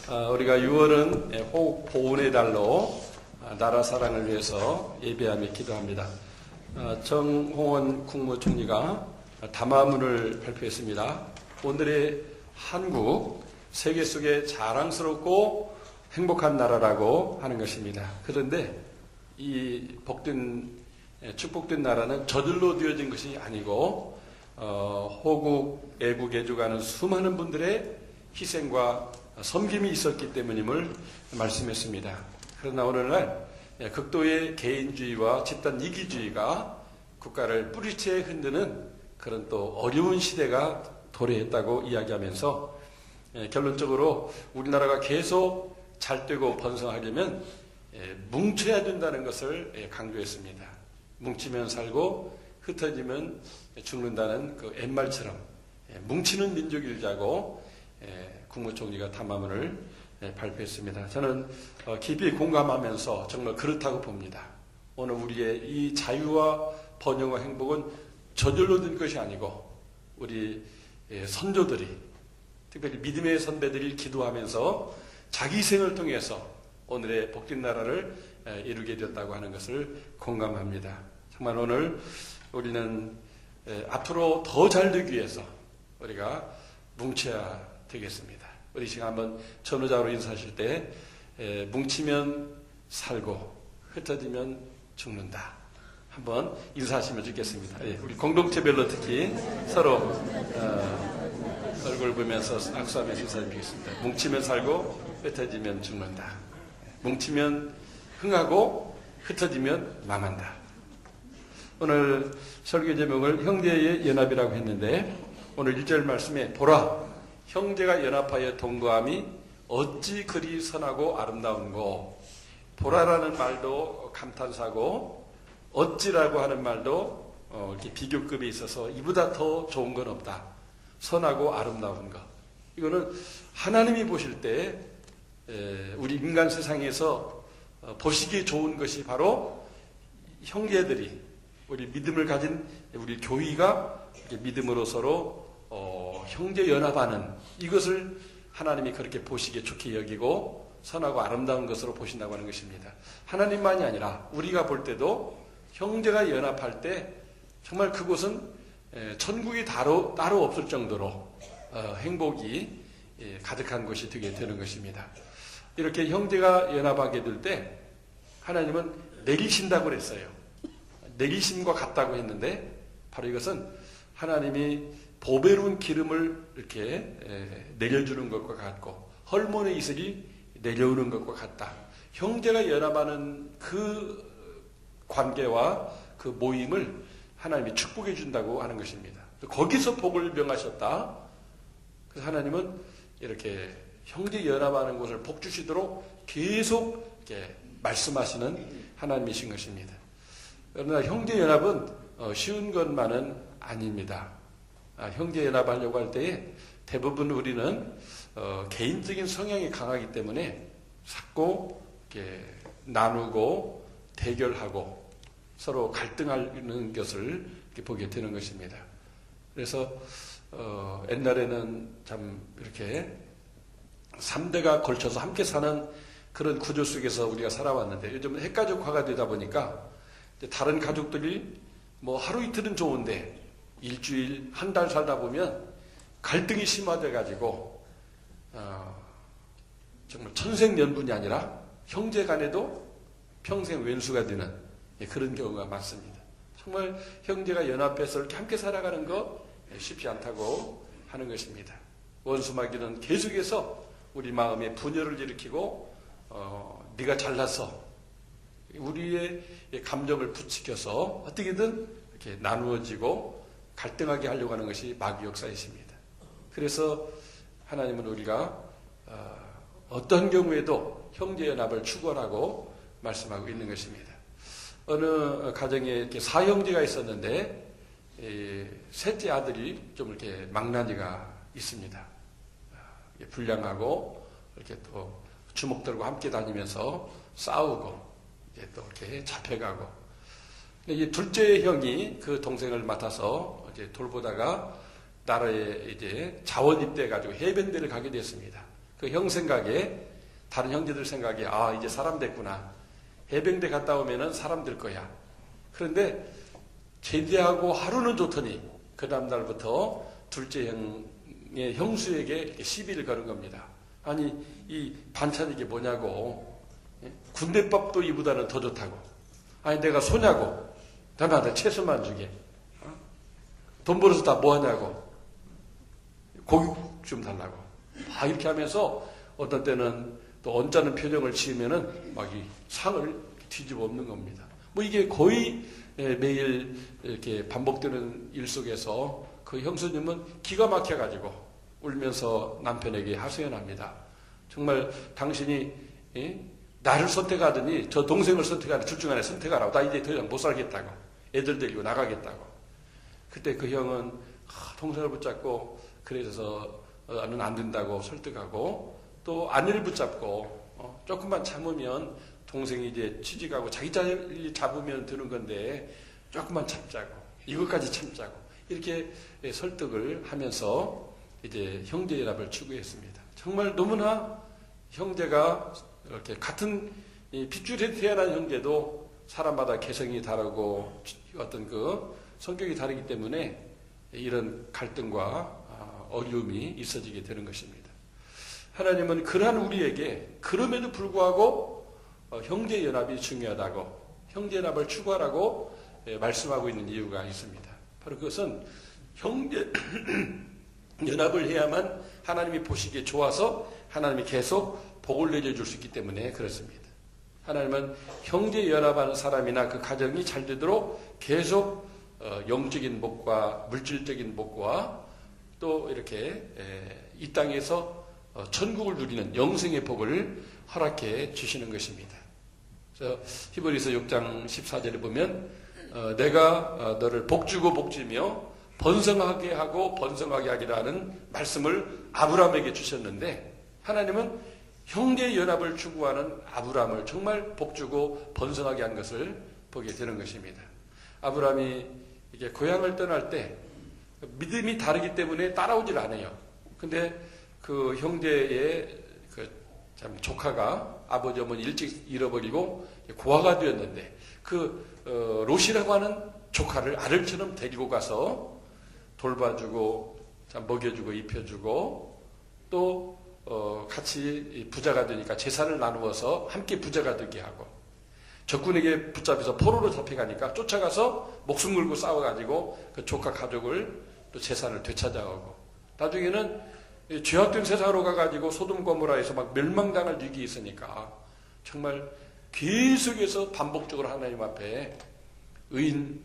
우리가 6월은 호국 보훈의 달로 나라 사랑을 위해서 예배하며 기도합니다. 정홍원 국무총리가 담화문을 발표했습니다. 오늘의 한국, 세계 속에 자랑스럽고 행복한 나라라고 하는 것입니다. 그런데 이 축복된 나라는 저절로 되어진 것이 아니고 호국, 애국, 애주가는 수많은 분들의 희생과 섬김이 있었기 때문임을 말씀했습니다. 그러나 오늘날 극도의 개인주의와 집단 이기주의가 국가를 뿌리채 흔드는 그런 또 어려운 시대가 도래했다고 이야기하면서 결론적으로 우리나라가 계속 잘되고 번성하려면 뭉쳐야 된다는 것을 강조했습니다. 뭉치면 살고 흩어지면 죽는다는 그 옛말처럼 뭉치는 민족을 자고 국무총리가 담화문을 발표했습니다. 저는 깊이 공감하면서 정말 그렇다고 봅니다. 오늘 우리의 이 자유와 번영과 행복은 저절로 된 것이 아니고 우리 선조들이, 특별히 믿음의 선배들이 기도하면서 자기 희생을 통해서 오늘의 복된 나라를 이루게 되었다고 하는 것을 공감합니다. 정말 오늘 우리는 앞으로 더 잘 되기 위해서 우리가 뭉쳐야 되겠습니다. 우리 지금 한번 전후자로 인사하실 때 뭉치면 살고 흩어지면 죽는다. 한번 인사하시면 좋겠습니다. 우리 공동체별로 특히 서로 얼굴 보면서 악수하면서 인사드리겠습니다. 뭉치면 살고 흩어지면 죽는다. 뭉치면 흥하고 흩어지면 망한다. 오늘 설교 제목을 형제의 연합이라고 했는데 오늘 1절 말씀에 보라 형제가 연합하여 동거함이 어찌 그리 선하고 아름다운고. 보라라는 말도 감탄사고 어찌라고 하는 말도 이렇게 비교급에 있어서 이보다 더 좋은 건 없다. 선하고 아름다운 것. 이거는 하나님이 보실 때 우리 인간 세상에서 보시기에 좋은 것이 바로 형제들이 우리 믿음을 가진 우리 교회가 믿음으로 서로 형제 연합하는 이것을 하나님이 그렇게 보시기에 좋게 여기고 선하고 아름다운 것으로 보신다고 하는 것입니다. 하나님만이 아니라 우리가 볼 때도 형제가 연합할 때 정말 그곳은 천국이 따로 없을 정도로 행복이 가득한 곳이 되게 되는 것입니다. 이렇게 형제가 연합하게 될 때 하나님은 내리신다고 그랬어요. 내리심과 같다고 했는데 바로 이것은 하나님이 보배로운 기름을 이렇게 내려주는 것과 같고 헐몬의 이슬이 내려오는 것과 같다. 형제가 연합하는 그 관계와 그 모임을 하나님이 축복해 준다고 하는 것입니다. 거기서 복을 명하셨다. 그래서 하나님은 이렇게 형제 연합하는 곳을 복 주시도록 계속 이렇게 말씀하시는 하나님이신 것입니다. 그러나 형제 연합은 쉬운 것만은 아닙니다. 형제 연합하려고 할 때에 대부분 우리는 개인적인 성향이 강하기 때문에 자꾸 이렇게 나누고 대결하고 서로 갈등하는 것을 이렇게 보게 되는 것입니다. 그래서 옛날에는 참 이렇게 3대가 걸쳐서 함께 사는 그런 구조 속에서 우리가 살아왔는데 요즘은 핵가족화가 되다 보니까 다른 가족들이 뭐 하루 이틀은 좋은데 일주일, 한 달 살다 보면 갈등이 심화돼 가지고 정말 천생연분이 아니라 형제 간에도 평생 왼수가 되는 그런 경우가 많습니다. 정말 형제가 연합해서 이렇게 함께 살아가는 거 쉽지 않다고 하는 것입니다. 원수마귀는 계속해서 우리 마음에 분열을 일으키고 네가 잘나서 우리의 감정을 부추겨서 어떻게든 이렇게 나누어지고 갈등하게 하려고 하는 것이 마귀 역사이십니다. 그래서 하나님은 우리가 어떤 경우에도 형제연합을 추구하라고 말씀하고 있는 것입니다. 어느 가정에 이렇게 사형제가 있었는데 셋째 아들이 좀 이렇게 망나니가 있습니다. 불량하고 이렇게 또 주먹들과 함께 다니면서 싸우고 또 이렇게 잡혀가고. 이 둘째 형이 그 동생을 맡아서 이제 돌보다가 나라에 이제 자원 입대해 가지고 해변대를 가게 됐습니다. 그 형 생각에, 다른 형제들 생각에, 아, 이제 사람 됐구나. 해병대 갔다 오면은 사람 될 거야. 그런데 제대하고 하루는 좋더니 그 다음날부터 둘째 형의 형수에게 시비를 거는 겁니다. 아니, 이 반찬 이게 뭐냐고. 군대밥도 이보다는 더 좋다고. 아니, 내가 소냐고. 나한테 채소만 주게. 돈 벌어서 다 뭐 하냐고. 고기국 좀 달라고. 이렇게 하면서 어떤 때는 또 언짢은 표정을 지으면은 막 이 상을 뒤집어 엎는 겁니다. 뭐 이게 거의 매일 이렇게 반복되는 일 속에서 그 형수님은 기가 막혀가지고 울면서 남편에게 하소연합니다. 정말 당신이 나를 선택하더니 저 동생을 선택하는 둘 중 하나 선택하라고. 나 이제 더 이상 못 살겠다고. 애들 데리고 나가겠다고. 그때 그 형은 동생을 붙잡고 그래서 는 안 된다고 설득하고 또 아내를 붙잡고 조금만 참으면 동생이 이제 취직하고 자기 자리 잡으면 되는 건데 조금만 참자고 이것까지 참자고 이렇게 설득을 하면서 이제 형제연합을 추구했습니다. 정말 너무나 형제가 이렇게 같은 핏줄에 태어난 형제도 사람마다 개성이 다르고 어떤 그 성격이 다르기 때문에 이런 갈등과 어려움이 있어지게 되는 것입니다. 하나님은 그러한 우리에게 그럼에도 불구하고 형제연합이 중요하다고 형제연합을 추구하라고 말씀하고 있는 이유가 있습니다. 바로 그것은 형제연합을 해야만 하나님이 보시기에 좋아서 하나님이 계속 복을 내려줄 수 있기 때문에 그렇습니다. 하나님은 형제연합하는 사람이나 그 가정이 잘 되도록 계속 영적인 복과 물질적인 복과 또 이렇게 이 땅에서 천국을 누리는 영생의 복을 허락해 주시는 것입니다. 그래서 히브리서 6장 14절에 보면 내가 너를 복주고 복주며 번성하게 하고 번성하게 하기라 하는 말씀을 아브라함에게 주셨는데 하나님은 형제연합을 추구하는 아브라함을 정말 복주고 번성하게 한 것을 보게 되는 것입니다. 아브라함이 이게 고향을 떠날 때 믿음이 다르기 때문에 따라오질 않아요. 근데 그 형제의 참 조카가 아버지 어머니 일찍 잃어버리고 고아가 되었는데 그 롯이라고 하는 조카를 아들처럼 데리고 가서 돌봐주고 참 먹여주고 입혀주고 또 같이 부자가 되니까 재산을 나누어서 함께 부자가 되게 하고 적군에게 붙잡혀서 포로로 잡혀가니까 쫓아가서 목숨 걸고 싸워가지고 그 조카 가족을 또 재산을 되찾아오고 나중에는 죄악된 세상으로 가가지고 소돔 고모라에서 막 멸망당할 위기 있으니까 정말 계속해서 반복적으로 하나님 앞에 의인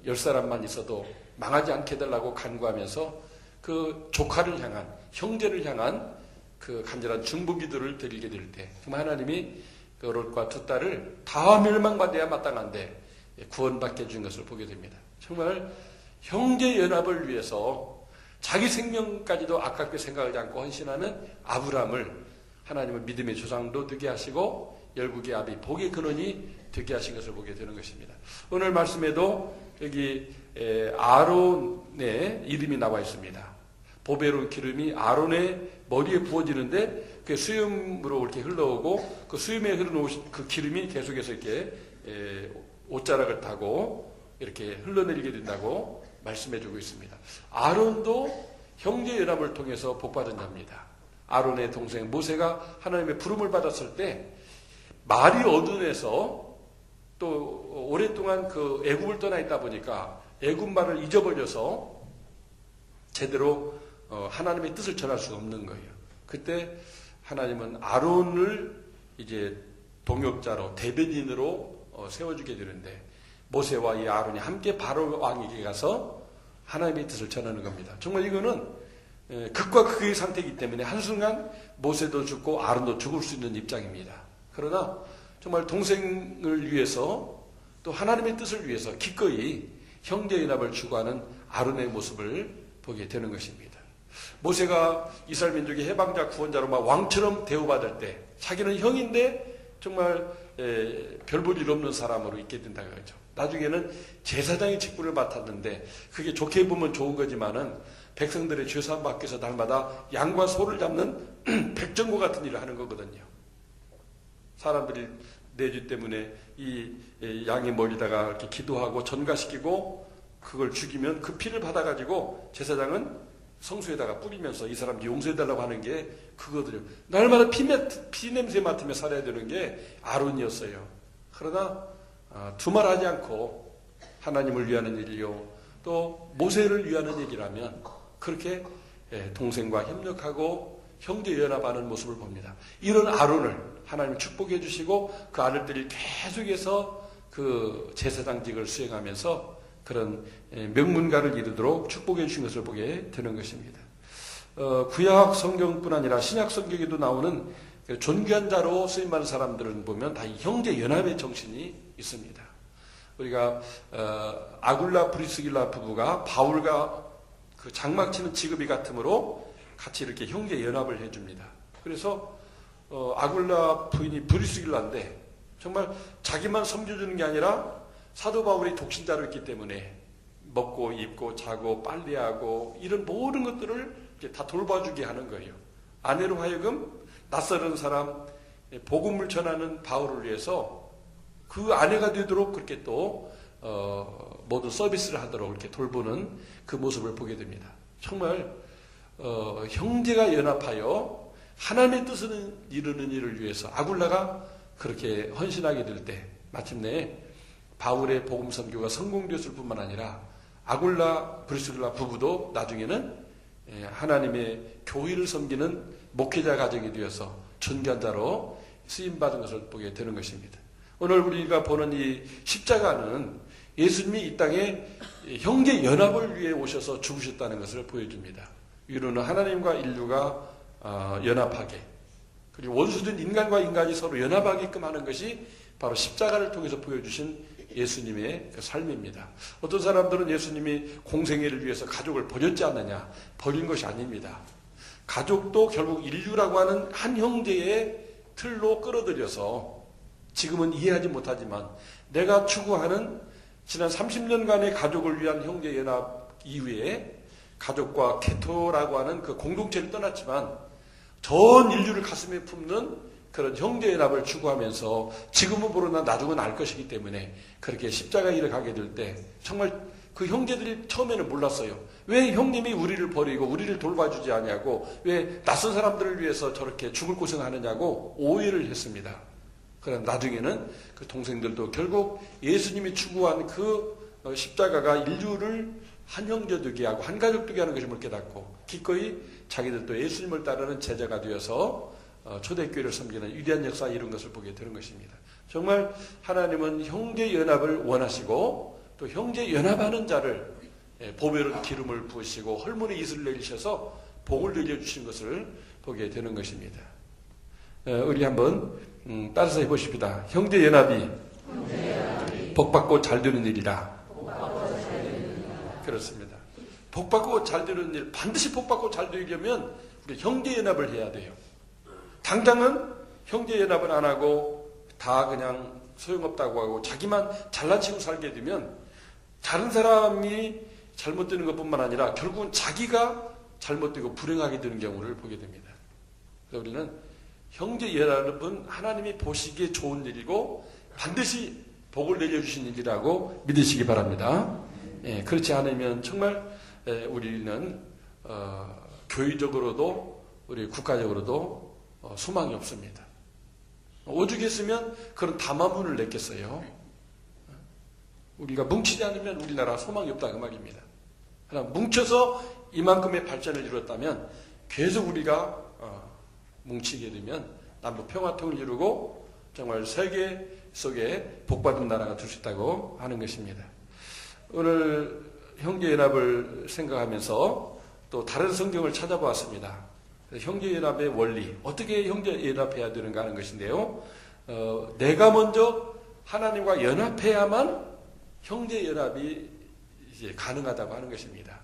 10사람만 있어도 망하지 않게 해달라고 간구하면서 그 조카를 향한 형제를 향한 그 간절한 중보기도를 드리게 될 때 정말 하나님이 그 롯과 두 딸을 다 멸망받아야 마땅한데 구원받게 해준 것을 보게 됩니다. 정말 형제연합을 위해서 자기 생명까지도 아깝게 생각하지 않고 헌신하는 아브라함을 하나님은 믿음의 조상도 되게 하시고 열국의 아비 복의 근원이 되게 하신 것을 보게 되는 것입니다. 오늘 말씀에도 여기 아론의 이름이 나와 있습니다. 보배로운 기름이 아론의 머리에 부어지는데 그 수염으로 이렇게 흘러오고 그 수염에 흐르는 그 기름이 계속해서 이렇게 옷자락을 타고 이렇게 흘러내리게 된다고 말씀해주고 있습니다. 아론도 형제연합을 통해서 복받은 자입니다. 아론의 동생 모세가 하나님의 부름을 받았을 때 말이 어둔해서 또 오랫동안 그 애굽을 떠나 있다 보니까 애굽 말을 잊어버려서 제대로 하나님의 뜻을 전할 수 없는 거예요. 그때 하나님은 아론을 이제 동역자로 대변인으로 세워주게 되는데 모세와 이 아론이 함께 바로 왕에게 가서 하나님의 뜻을 전하는 겁니다. 정말 이거는 극과 극의 상태이기 때문에 한순간 모세도 죽고 아론도 죽을 수 있는 입장입니다. 그러나 정말 동생을 위해서 또 하나님의 뜻을 위해서 기꺼이 형제연합을 추구하는 아론의 모습을 보게 되는 것입니다. 모세가 이스라엘 민족의 해방자 구원자로 막 왕처럼 대우받을 때 자기는 형인데 정말 별 볼 일 없는 사람으로 있게 된다고 하죠. 나중에는 제사장의 직분을 맡았는데 그게 좋게 보면 좋은 거지만은 백성들의 죄사함 받기 위해서 날마다 양과 소를 잡는 백정고 같은 일을 하는 거거든요. 사람들이 내주 때문에 이 양이 멀리다가 이렇게 기도하고 전가시키고 그걸 죽이면 그 피를 받아가지고 제사장은 성소에다가 뿌리면서 이 사람 용서해달라고 하는 게 그거들요. 날마다 피 냄새 맡으며 살아야 되는 게 아론이었어요. 그러나 두말하지 않고 하나님을 위하는 일이요, 또 모세를 위하는 일이라면 그렇게 동생과 협력하고 형제 연합하는 모습을 봅니다. 이런 아론을 하나님 축복해 주시고 그 아들들이 계속해서 그 제사장직을 수행하면서 그런 명문가를 이루도록 축복해 주신 것을 보게 되는 것입니다. 구약 성경뿐 아니라 신약 성경에도 나오는 존귀한 자로 쓰임받은 사람들은 보면 다 형제 연합의 정신이 있습니다. 우리가 아굴라 브리스길라 부부가 바울과 그 장막치는 직업이 같으므로 같이 이렇게 형제 연합을 해줍니다. 그래서 아굴라 부인이 브리스길라인데 정말 자기만 섬겨주는 게 아니라 사도 바울이 독신자로 있기 때문에 먹고 입고 자고 빨래하고 이런 모든 것들을 다 돌봐주게 하는 거예요. 아내로 하여금 낯설은 사람, 복음을 전하는 바울을 위해서 그 아내가 되도록 그렇게 또 모든 서비스를 하도록 이렇게 돌보는 그 모습을 보게 됩니다. 정말 형제가 연합하여 하나님의 뜻을 이루는 일을 위해서 아굴라가 그렇게 헌신하게 될 때 마침내 바울의 복음 선교가 성공되었을 뿐만 아니라 아굴라 브리스길라 부부도 나중에는 하나님의 교회를 섬기는 목회자 가정이 되어서 존귀한 자로 쓰임받은 것을 보게 되는 것입니다. 오늘 우리가 보는 이 십자가는 예수님이 이 땅에 형제 연합을 위해 오셔서 죽으셨다는 것을 보여줍니다. 이로는 하나님과 인류가 연합하게, 그리고 원수된 인간과 인간이 서로 연합하게끔 하는 것이 바로 십자가를 통해서 보여주신 예수님의 그 삶입니다. 어떤 사람들은 예수님이 공생애를 위해서 가족을 버렸지 않느냐, 버린 것이 아닙니다. 가족도 결국 인류라고 하는 한 형제의 틀로 끌어들여서 지금은 이해하지 못하지만 내가 추구하는 지난 30년간의 가족을 위한 형제연합 이후에 가족과 케토라고 하는 그 공동체를 떠났지만 전 인류를 가슴에 품는 그런 형제연합을 추구하면서 지금은 모르나 나중은 알 것이기 때문에 그렇게 십자가 일을 가게 될 때 정말 그 형제들이 처음에는 몰랐어요. 왜 형님이 우리를 버리고 우리를 돌봐주지 않냐고, 왜 낯선 사람들을 위해서 저렇게 죽을 고생하느냐고 오해를 했습니다. 그럼 나중에는 그 동생들도 결국 예수님이 추구한 그 십자가가 인류를 한 형제 되게 하고 한 가족 되게 하는 것임을 깨닫고 기꺼이 자기들도 예수님을 따르는 제자가 되어서 초대교회를 섬기는 위대한 역사를 이룬 것을 보게 되는 것입니다. 정말 하나님은 형제 연합을 원하시고 또 형제 연합하는 자를 보배로 기름을 부으시고 헐문에 이슬을 내리셔서 복을 내려주신 것을 보게 되는 것입니다. 우리 한번 따라서 해보십시다. 형제 연합이 복받고 잘 되는 일이라. 그렇습니다. 복받고 잘 되는 일, 반드시 복받고 잘 되려면 우리 형제 연합을 해야 돼요. 당장은 형제 연합은 안 하고 다 그냥 소용없다고 하고 자기만 잘난치고 살게 되면 다른 사람이 잘못되는 것뿐만 아니라 결국은 자기가 잘못되고 불행하게 되는 경우를 보게 됩니다. 그래서 우리는 형제 연합은 하나님이 보시기에 좋은 일이고 반드시 복을 내려주신 일이라고 믿으시기 바랍니다. 그렇지 않으면 정말 우리는 교회적으로도 우리 국가적으로도 소망이 없습니다. 오죽했으면 그런 담화문을 냈겠어요. 우리가 뭉치지 않으면 우리나라 소망이 없다 그 말입니다. 그러나 뭉쳐서 이만큼의 발전을 이루었다면 계속 우리가 뭉치게 되면 남북 평화통을 이루고 정말 세계 속에 복받은 나라가 될 수 있다고 하는 것입니다. 오늘 형제연합을 생각하면서 또 다른 성경을 찾아보았습니다. 형제연합의 원리, 어떻게 형제연합해야 되는가 하는 것인데요. 내가 먼저 하나님과 연합해야만 형제연합이 이제 가능하다고 하는 것입니다.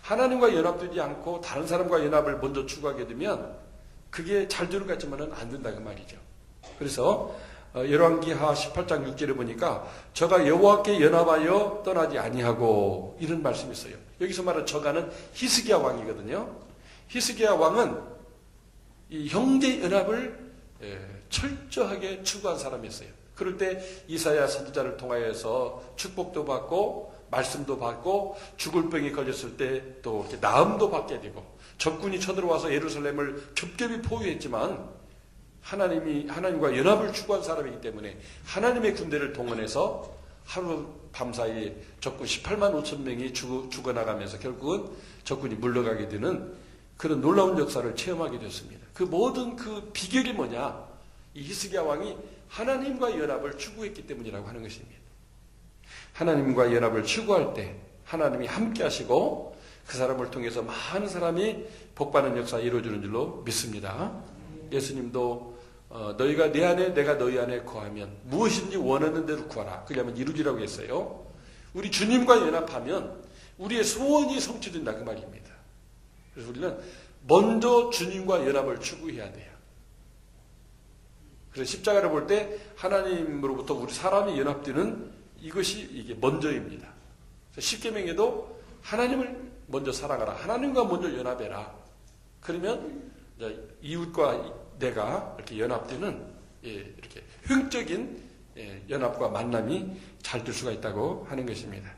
하나님과 연합되지 않고 다른 사람과 연합을 먼저 추구하게 되면 그게 잘 되는 것 같지만은 안 된다 그 말이죠. 그래서 열왕기하 18장 6절에 보니까 저가 여호와께 연합하여 떠나지 아니하고 이런 말씀이 있어요. 여기서 말하는 저가는 히스기야 왕이거든요. 히스기야 왕은 이 형제 연합을 철저하게 추구한 사람이었어요. 그럴 때 이사야 선지자를 통하여서 축복도 받고 말씀도 받고 죽을 병이 걸렸을 때 또 나음도 받게 되고 적군이 쳐들어와서 예루살렘을 겹겹이 포위했지만 하나님과 연합을 추구한 사람이기 때문에 하나님의 군대를 동원해서 하루 밤사이에 적군 18만 5천 명이 죽어나가면서 결국은 적군이 물러가게 되는 그런 놀라운 역사를 체험하게 됐습니다. 그 모든 그 비결이 뭐냐? 이 히스기야 왕이 하나님과 연합을 추구했기 때문이라고 하는 것입니다. 하나님과 연합을 추구할 때 하나님이 함께 하시고 그 사람을 통해서 많은 사람이 복받는 역사가 이루어지는 줄로 믿습니다. 예수님도 너희가 내 안에 내가 너희 안에 거하면 무엇인지 원하는 대로 구하라. 그러면 이루리라고 했어요. 우리 주님과 연합하면 우리의 소원이 성취된다 그 말입니다. 그래서 우리는 먼저 주님과 연합을 추구해야 돼요. 그래서 십자가를 볼 때 하나님으로부터 우리 사람이 연합되는 이게 먼저입니다. 십계명에도 하나님을 먼저 사랑하라. 하나님과 먼저 연합해라. 그러면 이웃과 내가 이렇게 연합되는 이렇게 흉적인 연합과 만남이 잘 될 수가 있다고 하는 것입니다.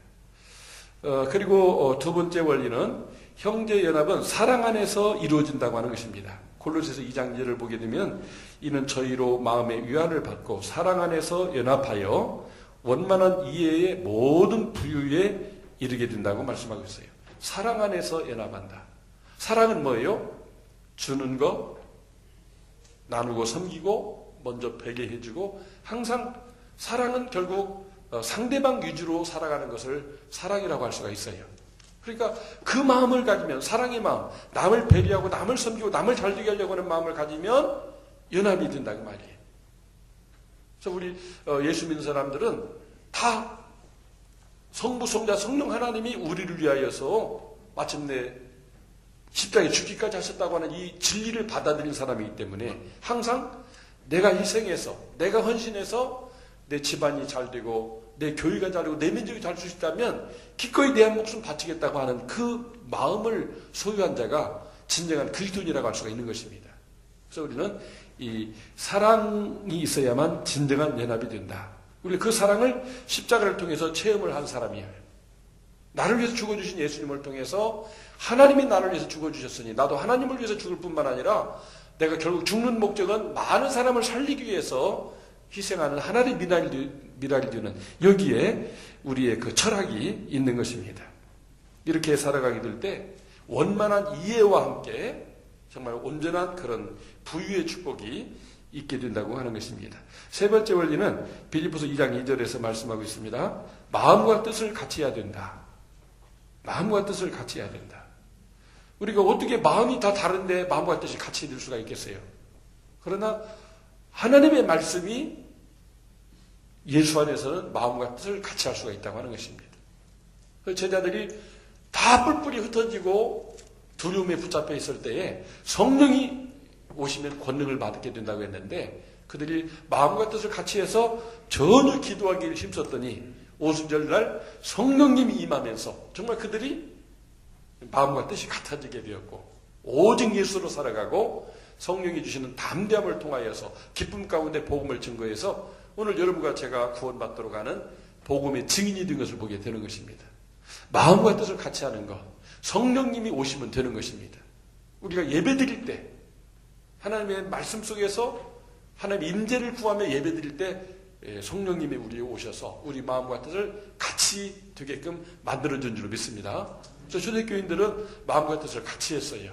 그리고 두 번째 원리는 형제 연합은 사랑 안에서 이루어진다고 하는 것입니다. 골로새서 2장 2절을 보게 되면 이는 저희로 마음의 위안을 받고 사랑 안에서 연합하여 원만한 이해의 모든 부유에 이르게 된다고 말씀하고 있어요. 사랑 안에서 연합한다. 사랑은 뭐예요? 주는 거, 나누고 섬기고 먼저 베게 해주고 항상 사랑은 결국 상대방 위주로 살아가는 것을 사랑이라고 할 수가 있어요. 그러니까 그 마음을 가지면 사랑의 마음, 남을 배려하고 남을 섬기고 남을 잘되게 하려고 하는 마음을 가지면 연합이 된다 그 말이에요. 그래서 우리 예수 믿는 사람들은 다 성부, 성자, 성령 하나님이 우리를 위하여서 마침내 십자가에 죽기까지 하셨다고 하는 이 진리를 받아들인 사람이기 때문에 항상 내가 희생해서 내가 헌신해서 내 집안이 잘 되고 내 교회가 잘 되고 내 민족이 잘 수 있다면 기꺼이 내 한 목숨 바치겠다고 하는 그 마음을 소유한 자가 진정한 그리스도인이라고 할 수가 있는 것입니다. 그래서 우리는 이 사랑이 있어야만 진정한 연합이 된다. 우리 그 사랑을 십자가를 통해서 체험을 한 사람이에요. 나를 위해서 죽어주신 예수님을 통해서 하나님이 나를 위해서 죽어주셨으니 나도 하나님을 위해서 죽을 뿐만 아니라 내가 결국 죽는 목적은 많은 사람을 살리기 위해서 희생하는 하나님의 미랄이 되는 여기에 우리의 그 철학이 있는 것입니다. 이렇게 살아가게 될 때 원만한 이해와 함께 정말 온전한 그런 부유의 축복이 있게 된다고 하는 것입니다. 세 번째 원리는 빌립보서 2장 2절에서 말씀하고 있습니다. 마음과 뜻을 같이 해야 된다. 마음과 뜻을 같이 해야 된다. 우리가 어떻게 마음이 다 다른데 마음과 뜻이 같이 될 수가 있겠어요? 그러나 하나님의 말씀이 예수 안에서는 마음과 뜻을 같이 할 수가 있다고 하는 것입니다. 제자들이 다 뿔뿔이 흩어지고 두려움에 붙잡혀 있을 때에 성령이 오시면 권능을 받게 된다고 했는데 그들이 마음과 뜻을 같이 해서 전혀 기도하기를 힘썼더니 오순절날 성령님이 임하면서 정말 그들이 마음과 뜻이 같아지게 되었고 오직 예수로 살아가고 성령이 주시는 담대함을 통하여서 기쁨 가운데 복음을 증거해서 오늘 여러분과 제가 구원받도록 하는 복음의 증인이 된 것을 보게 되는 것입니다. 마음과 뜻을 같이 하는 것, 성령님이 오시면 되는 것입니다. 우리가 예배드릴 때 하나님의 말씀 속에서 하나님의 임재를 구하며 예배드릴 때 성령님이 우리에 오셔서 우리 마음과 뜻을 같이 되게끔 만들어준 줄로 믿습니다. 그래서 초대교인들은 마음과 뜻을 같이 했어요.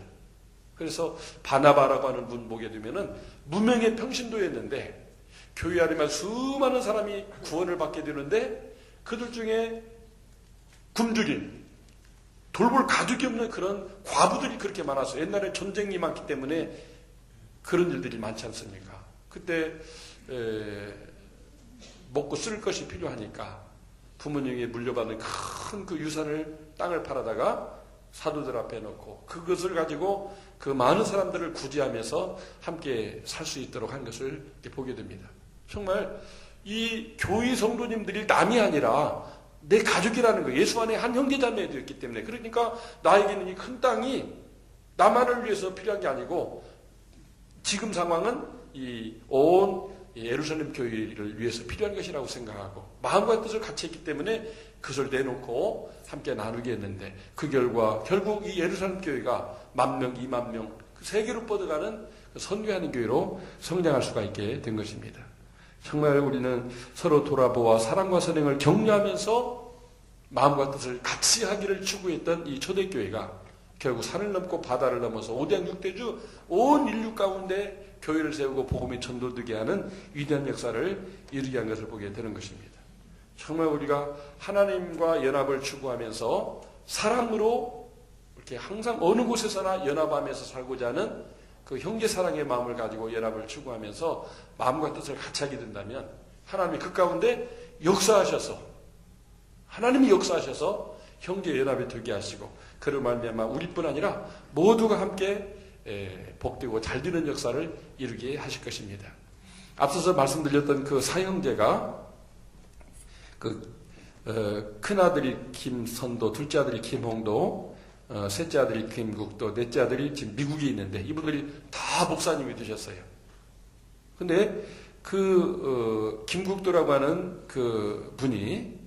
그래서 바나바라고 하는 분 보게 되면은 무명의 평신도였는데 교회 안에만 수많은 사람이 구원을 받게 되는데 그들 중에 굶주린 돌볼 가족이 없는 그런 과부들이 그렇게 많았어요. 옛날에 전쟁이 많기 때문에 그런 일들이 많지 않습니까? 그때 먹고 쓸 것이 필요하니까 부모님에게 물려받은 큰 그 유산을 땅을 팔아다가 사도들 앞에 놓고 그것을 가지고 그 많은 사람들을 구제하면서 함께 살 수 있도록 한 것을 보게 됩니다. 정말 이 교회 성도님들이 남이 아니라 내 가족이라는 거예요. 예수 안에 한 형제자매도 있기 때문에. 그러니까 나에게는 이 큰 땅이 나만을 위해서 필요한 게 아니고 지금 상황은 이 온 예루살렘 교회를 위해서 필요한 것이라고 생각하고 마음과 뜻을 같이 했기 때문에 그것을 내놓고 함께 나누게 했는데 그 결과 결국 이 예루살렘 교회가 10,000명, 20,000명 그 세계로 뻗어가는 그 선교하는 교회로 성장할 수가 있게 된 것입니다. 정말 우리는 서로 돌아보아 사랑과 선행을 격려하면서 마음과 뜻을 같이 하기를 추구했던 이 초대교회가 결국 산을 넘고 바다를 넘어서 5대 6대주 온 인류 가운데 교회를 세우고 복음이 전도되게 하는 위대한 역사를 이루게 한 것을 보게 되는 것입니다. 정말 우리가 하나님과 연합을 추구하면서 사랑으로 이렇게 항상 어느 곳에서나 연합하면서 살고자 하는 그 형제 사랑의 마음을 가지고 연합을 추구하면서 마음과 뜻을 같이 하게 된다면 하나님이 그 가운데 역사하셔서 하나님이 역사하셔서 형제 연합이 되게 하시고 그를 말미암아 우리뿐 아니라 모두가 함께 복되고 잘 되는 역사를 이루게 하실 것입니다. 앞서서 말씀드렸던 그 사형제가 큰아들이 김선도, 둘째 아들이 김홍도, 셋째 아들이 김국도, 넷째 아들이 지금 미국에 있는데 이분들이 다 목사님이 되셨어요. 근데 김국도라고 하는 그 분이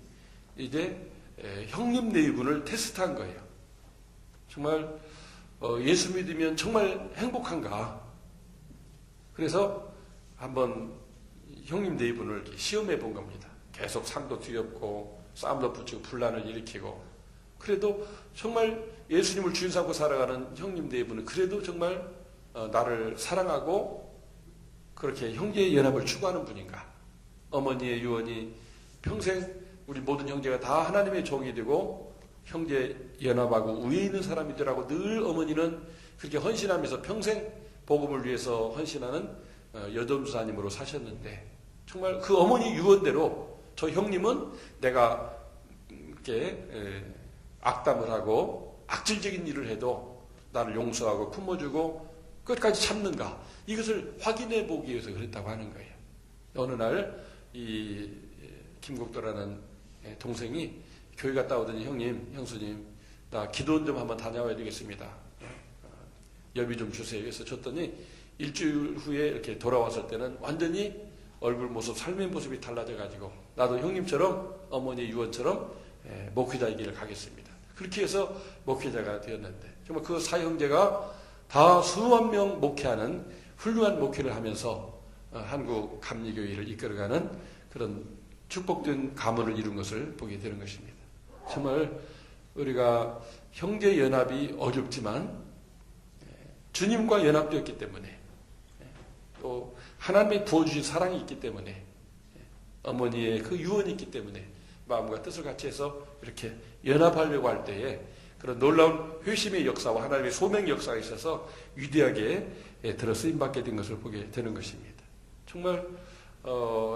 이제 형님 네분을 테스트한 거예요. 정말 예수 믿으면 정말 행복한가? 그래서 한번 형님 네분을 시험해 본 겁니다. 계속 상도 뒤엎고 싸움도 붙이고 분란을 일으키고 그래도 정말 예수님을 주인 삼고 살아가는 형님 네분은 그래도 정말 나를 사랑하고 그렇게 형제의 연합을 추구하는 분인가? 어머니의 유언이 평생 우리 모든 형제가 다 하나님의 종이 되고 형제 연합하고 위에 있는 사람이더라고 늘 어머니는 그렇게 헌신하면서 평생 복음을 위해서 헌신하는 여점수사님으로 사셨는데 정말 그 어머니 유언대로 저 형님은 내가 이렇게 악담을 하고 악질적인 일을 해도 나를 용서하고 품어주고 끝까지 참는가 이것을 확인해 보기 위해서 그랬다고 하는 거예요. 어느 날 이 김국도라는 동생이 교회 갔다 오더니 형님, 형수님 나 기도원 좀 한번 다녀와야 되겠습니다. 여비 좀 주세요. 그래서 줬더니 일주일 후에 이렇게 돌아왔을 때는 완전히 얼굴 모습, 삶의 모습이 달라져가지고 나도 형님처럼 어머니 유언처럼 목회자의 길을 가겠습니다. 그렇게 해서 목회자가 되었는데 정말 그 사형제가 다 수만 명 목회하는 훌륭한 목회를 하면서 한국 감리교회를 이끌어가는 그런 축복된 가문을 이룬 것을 보게 되는 것입니다. 정말 우리가 형제 연합이 어렵지만 주님과 연합되었기 때문에 또 하나님이 부어주신 사랑이 있기 때문에 어머니의 그 유언이 있기 때문에 마음과 뜻을 같이 해서 이렇게 연합하려고 할 때에 그런 놀라운 회심의 역사와 하나님의 소명 역사가 있어서 위대하게 들어 쓰임받게 된 것을 보게 되는 것입니다. 정말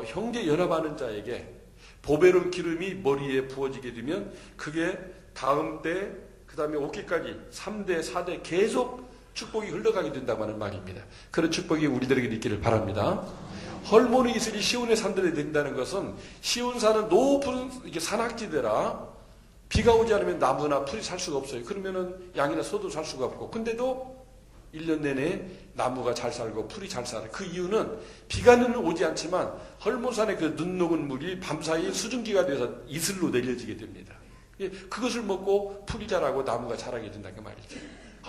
형제 연합하는 자에게 보배로운 기름이 머리에 부어지게 되면 그게 다음 때 그 다음에 오기까지 3대 4대 계속 축복이 흘러가게 된다고 하는 말입니다. 그런 축복이 우리들에게 있기를 바랍니다. 헐모니 이슬이 시온의 산들에 된다는 것은 시온 산은 높은 이게 산악지대라 비가 오지 않으면 나무나 풀이 살 수가 없어요. 그러면은 양이나 소도 살 수가 없고 근데도 1년 내내 나무가 잘 살고 풀이 잘 살아요. 그 이유는 비가는 오지 않지만 헐모산의 그 눈 녹은 물이 밤사이 수증기가 돼서 이슬로 내려지게 됩니다. 그것을 먹고 풀이 자라고 나무가 자라게 된다는 말이죠.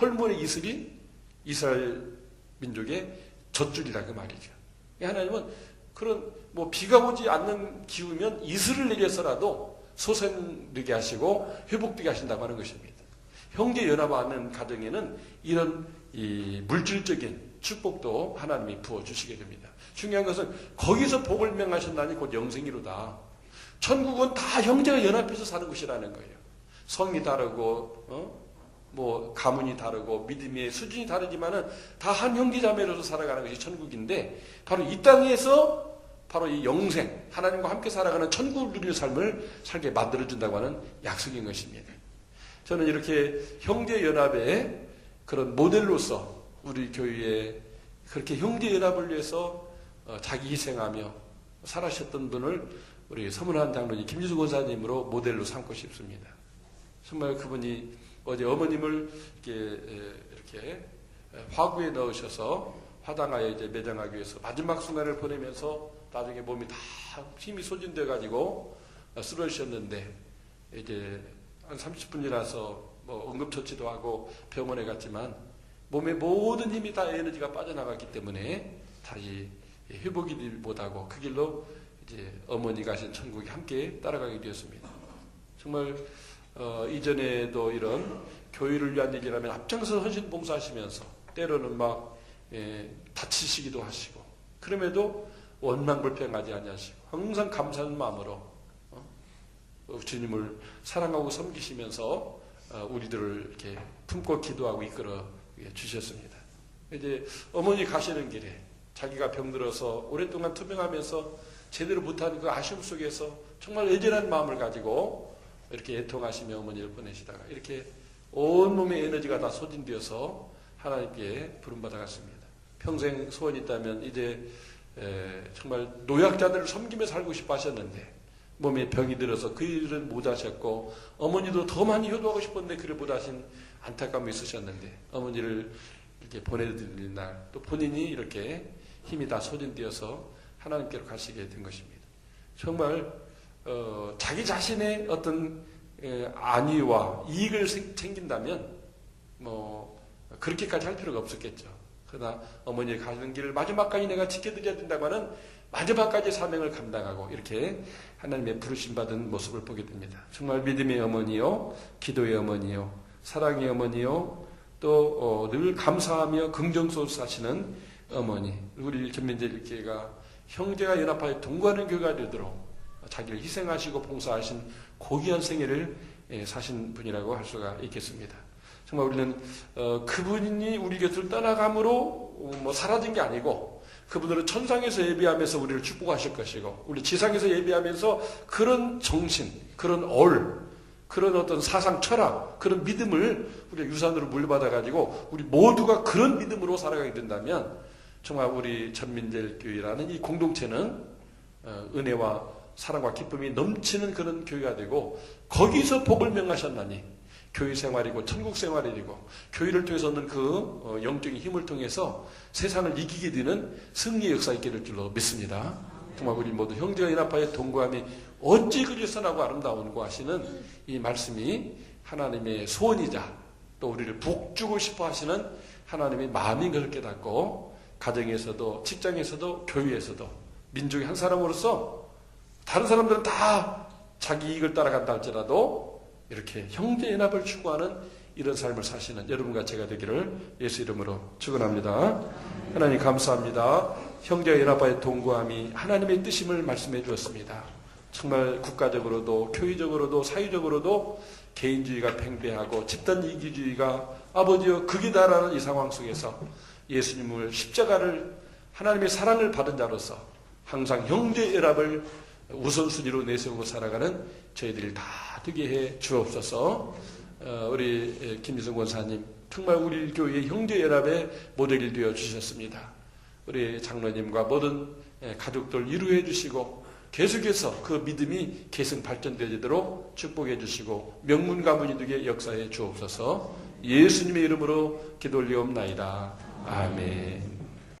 헐몬의 이슬이 이스라엘 민족의 젖줄이라는 말이죠. 하나님은 그런 비가 오지 않는 기후면 이슬을 내려서라도 소생되게 하시고 회복되게 하신다고 하는 것입니다. 형제 연합하는 가정에는 이런 이 물질적인 축복도 하나님이 부어주시게 됩니다. 중요한 것은 거기서 복을 명하신다니 곧 영생이로다. 천국은 다 형제가 연합해서 사는 것이라는 거예요. 성이 다르고 가문이 다르고 믿음의 수준이 다르지만은 다 한 형제자매로서 살아가는 것이 천국인데 바로 이 땅에서 바로 이 영생 하나님과 함께 살아가는 천국을 누리는 삶을 살게 만들어준다고 하는 약속인 것입니다. 저는 이렇게 형제연합의 그런 모델로서 우리 교회에 그렇게 형제연합을 위해서 자기 희생하며 살아셨던 분을 우리 서문환 장로님, 김지수 권사님으로 모델로 삼고 싶습니다. 정말 그분이 어제 어머님을 이렇게 화구에 넣으셔서 화당하에 이제 매장하기 위해서 마지막 순간을 보내면서 나중에 몸이 다 힘이 소진돼 가지고 쓰러지셨는데 이제 한 30분 지나서 뭐 응급처치도 하고 병원에 갔지만 몸의 모든 힘이 다 에너지가 빠져나갔기 때문에 다시 회복이 못하고 그 길로 이제 어머니 가신 천국에 함께 따라가게 되었습니다. 정말 이전에도 이런 교회를 위한 얘기라면 앞장서 헌신 봉사하시면서 때로는 막 다치시기도 하시고 그럼에도 원망불평하지 아니하시고 항상 감사하는 마음으로 주님을 사랑하고 섬기시면서 우리들을 이렇게 품고 기도하고 이끌어 주셨습니다. 이제 어머니 가시는 길에 자기가 병들어서 오랫동안 투병하면서 제대로 못하는 그 아쉬움 속에서 정말 애절한 마음을 가지고 이렇게 애통하시며 어머니를 보내시다가 이렇게 온몸의 에너지가 다 소진되어서 하나님께 부름받아갔습니다. 평생 소원이 있다면 이제 정말 노약자들을 섬기며 살고 싶어 하셨는데 몸에 병이 들어서 그 일을 못하셨고 어머니도 더 많이 효도하고 싶었는데 그를 못하신 안타까움이 있으셨는데 어머니를 이렇게 보내드리는 날 또 본인이 이렇게 힘이 다 소진되어서 하나님께로 가시게 된 것입니다. 정말 자기 자신의 어떤 안위와 이익을 챙긴다면 뭐 그렇게까지 할 필요가 없었겠죠. 그러나 어머니의 가는 길을 마지막까지 내가 지켜드려야 된다고 하는 마지막까지 사명을 감당하고 이렇게 하나님의 부르심 받은 모습을 보게 됩니다. 정말 믿음의 어머니요, 기도의 어머니요, 사랑의 어머니요, 또 늘 감사하며 긍정적으로 사시는 어머니. 우리 전민제일교회가 형제가 연합하여 동거하는 교회가 되도록 자기를 희생하시고 봉사하신 고귀한 생애를 사신 분이라고 할 수가 있겠습니다. 정말 우리는 그분이 우리 곁을 떠나감으로 뭐 사라진 게 아니고 그분들은 천상에서 예배하면서 우리를 축복하실 것이고 우리 지상에서 예배하면서 그런 정신, 그런 그런 어떤 사상, 철학, 그런 믿음을 우리가 유산으로 물려받아가지고 우리 모두가 그런 믿음으로 살아가게 된다면 정말 우리 전민제일교회라는 이 공동체는 은혜와 사랑과 기쁨이 넘치는 그런 교회가 되고 거기서 복을 명하셨나니 교회 생활이고 천국 생활이고 교회를 통해서 얻는 그 영적인 힘을 통해서 세상을 이기게 되는 승리의 역사 있게 될 줄로 믿습니다. 정말 우리 모두 형제가 연합하여 동거함이 어찌 그리 선하고 아름다운고 하시는 이 말씀이 하나님의 소원이자 또 우리를 복주고 싶어 하시는 하나님의 마음인 것을 깨닫고 가정에서도 직장에서도 교회에서도 민족의 한 사람으로서 다른 사람들은 다 자기 이익을 따라간다 할지라도 이렇게 형제연합을 추구하는 이런 삶을 사시는 여러분과 제가 되기를 예수 이름으로 축원합니다. 하나님 감사합니다. 형제연합과의 동거함이 하나님의 뜻임을 말씀해 주었습니다. 정말 국가적으로도 교회적으로도 사회적으로도 개인주의가 팽배하고 집단이기주의가 아버지여 극이다라는 이 상황 속에서 예수님을 십자가를 하나님의 사랑을 받은 자로서 항상 형제연합을 우선순위로 내세우고 살아가는 저희들이 다 되게 해 주옵소서. 우리 김지성 권사님 정말 우리 교회의 형제연합의 모델이 되어 주셨습니다. 우리 장로님과 모든 가족들 이루해 주시고 계속해서 그 믿음이 계승 발전되도록 축복해 주시고 명문 가문이 되게 역사해 주옵소서. 예수님의 이름으로 기도 올리옵나이다. 아멘.